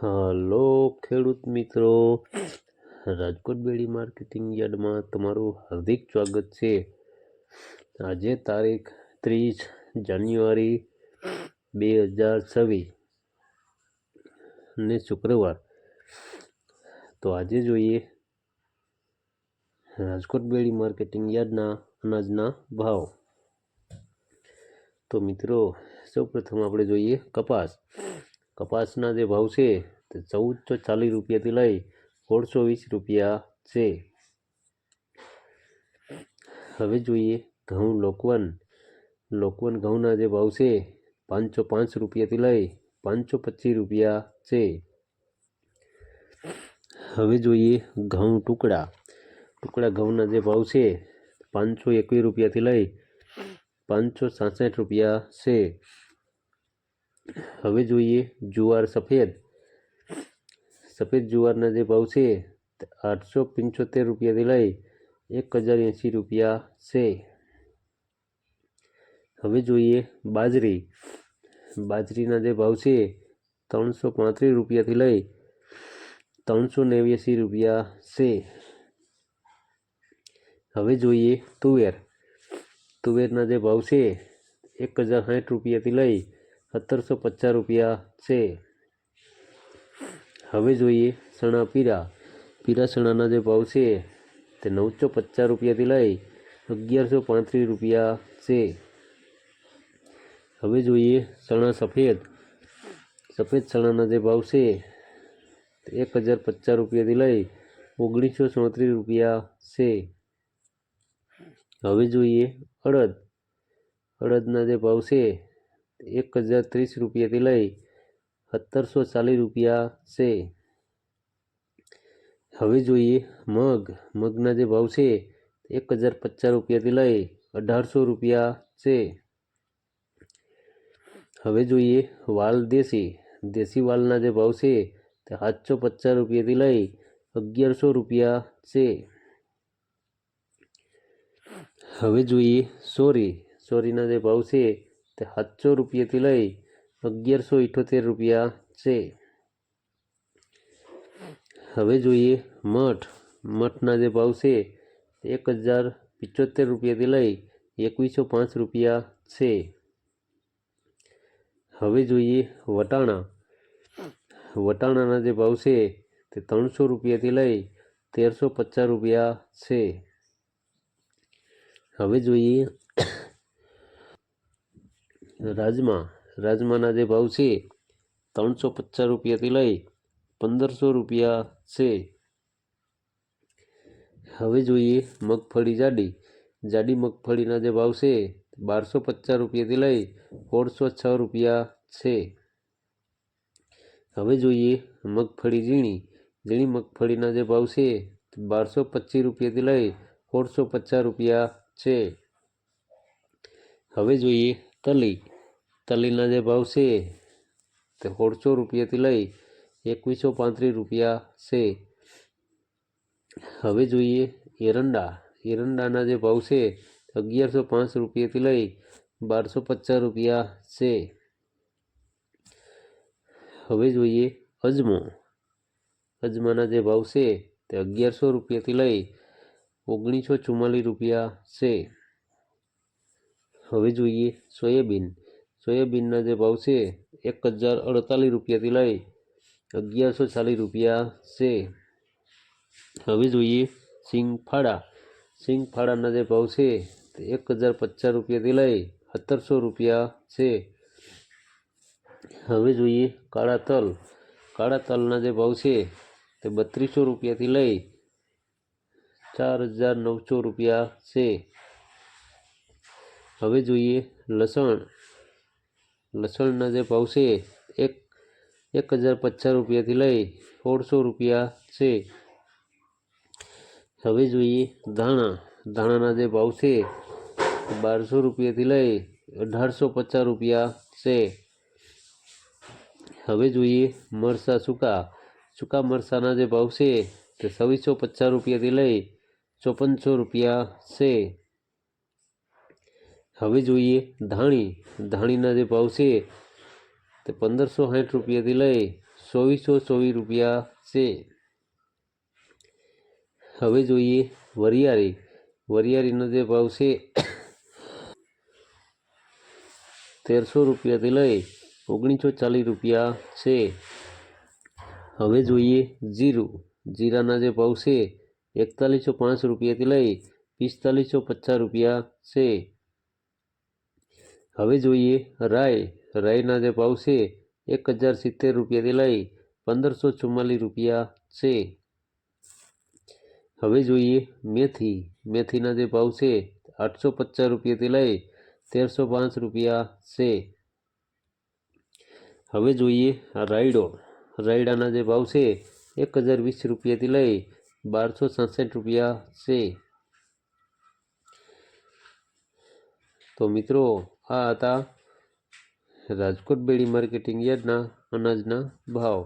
હાલો ખેડૂત મિત્રો, રાજકોટ બેડી માર્કેટિંગ યાર્ડમાં તમારું હાર્દિક સ્વાગત છે। આજે તારીખ 30 જાન્યુઆરી 2026 ને શુક્રવાર। તો આજે જોઈએ રાજકોટ બેડી માર્કેટિંગ યાર્ડના અનાજના ભાવ। તો મિત્રો, સૌપ્રથમ આપણે જોઈએ કપાસના જે ભાવ છે તે 1440 રૂપિયાથી લઈ 1620 રૂપિયા છે। હવે જોઈએ ઘઉં લોકવન ઘઉંના જે ભાવ છે 505 રૂપિયાથી લઈ 525 રૂપિયા છે। હવે જોઈએ ઘઉં ટુકડા ઘઉંના જે ભાવ છે 521 રૂપિયાથી લઈ 566 રૂપિયા છે। હવે જોઈએ જુવાર સફેદ જુવારના જે ભાવ છે 875 રૂપિયાથી લઈ 1080 રૂપિયા છે। હવે જોઈએ બાજરીના જે ભાવ છે 335 રૂપિયાથી લઈ 389 રૂપિયા છે। હવે જોઈએ તુવેરના જે ભાવ છે 1060 રૂપિયાથી લઈ 1750 રૂપિયા છે। હવે જોઈએ ચણા પીળા ચણાના જે ભાવ છે તે 950 રૂપિયાથી લઈ 1135 રૂપિયા છે। હવે જોઈએ ચણા સફેદ ચણાના જે ભાવ છે 1050 રૂપિયાથી લઈ 1934 રૂપિયા છે। હવે જોઈએ અડદના જે ભાવ છે 1030 રૂપિયાથી લઈ 1740 રૂપિયા છે। હવે જોઈએ મગના જે ભાવ છે 1050 રૂપિયાથી લઈ 1800 રૂપિયા છે। હવે જોઈએ વાલ દેશી વાલના જે ભાવ છે તે 750 રૂપિયાથી લઈ 1100 રૂપિયા છે। હવે જોઈએ સોરીના જે ભાવ છે તે 700 રૂપિયાથી લઈ 1178 રૂપિયા છે। હવે જોઈએ મઠના જે ભાવ છે 1075 રૂપિયાથી લઈ 2105 રૂપિયા છે। હવે જોઈએ વટાણાના જે ભાવ છે તે 300 રૂપિયાથી લઈ 1350 રૂપિયા છે। હવે જોઈએ રાજમાના જે ભાવ છે 350 રૂપિયાથી લઈ 1500 રૂપિયા છે। હવે જોઈએ મગફળી જાડી મગફળીના જે ભાવ છે 1250 રૂપિયાથી લઈ 1606 રૂપિયા છે। હવે જોઈએ મગફળી ઝીણી મગફળીના જે ભાવ છે 1225 રૂપિયાથી લઈ 1650 રૂપિયા છે। હવે જોઈએ તલીના જે ભાવ છે તે 1600 રૂપિયાથી લઈ 2135 રૂપિયા છે। હવે જોઈએ એરંડાના જે ભાવ છે 1105 રૂપિયાથી લઈ 1250 રૂપિયા છે। હવે જોઈએ અજમાના જે ભાવ છે તે 1100 રૂપિયાથી લઈ 1944 રૂપિયા છે। હવે જોઈએ સોયાબીનના જે ભાવ છે 1048 રૂપિયાથી લઈ 1140 રૂપિયા છે। હવે જોઈએ સિંગફાળાના જે ભાવ છે તે 1050 રૂપિયાથી લઈ 1700 રૂપિયા છે। હવે જોઈએ કાળા તલના જે ભાવ છે તે 3200 રૂપિયાથી લઈ 4900 રૂપિયા છે। હવે જોઈએ લસણના જે ભાવ છે 1050 રૂપિયાથી લઈ 1600 રૂપિયા છે। હવે જોઈએ ધાણાના જે ભાવ છે 1200 રૂપિયાથી લઈ 1850 રૂપિયા છે। હવે જોઈએ મરચાં સૂકા મરચાંના જે ભાવ છે તે 2650 રૂપિયાથી લઈ 5400 રૂપિયા છે। હવે જોઈએ ધાણીના જે ભાવ છે તે 1560 રૂપિયાથી લઈ ₹2424 છે। હવે જોઈએ વરિયાળી। વરિયાળીનો જે ભાવ છે ₹1300 થી લઈ ₹1940 છે। હવે જોઈએ જીરું। જીરાના જે ભાવ છે ₹4105 થી લઈ ₹4550 છે। હવે જોઈએ રાઈ। રાઈના જે ભાવ છે ₹1070 થી લઈ ₹1544 છે। હવે જોઈએ મેથી। મેથીના જે ભાવ છે ₹850 થી લઈ ₹1305 છે। હવે જોઈએ રાયડો। રાયડાના જે ભાવ છે ₹1020 થી લઈ ₹1266 છે। તો મિત્રો આ હતા રાજકોટ બેડી માર્કેટિંગ યાર્ડના અનાજના ભાવ।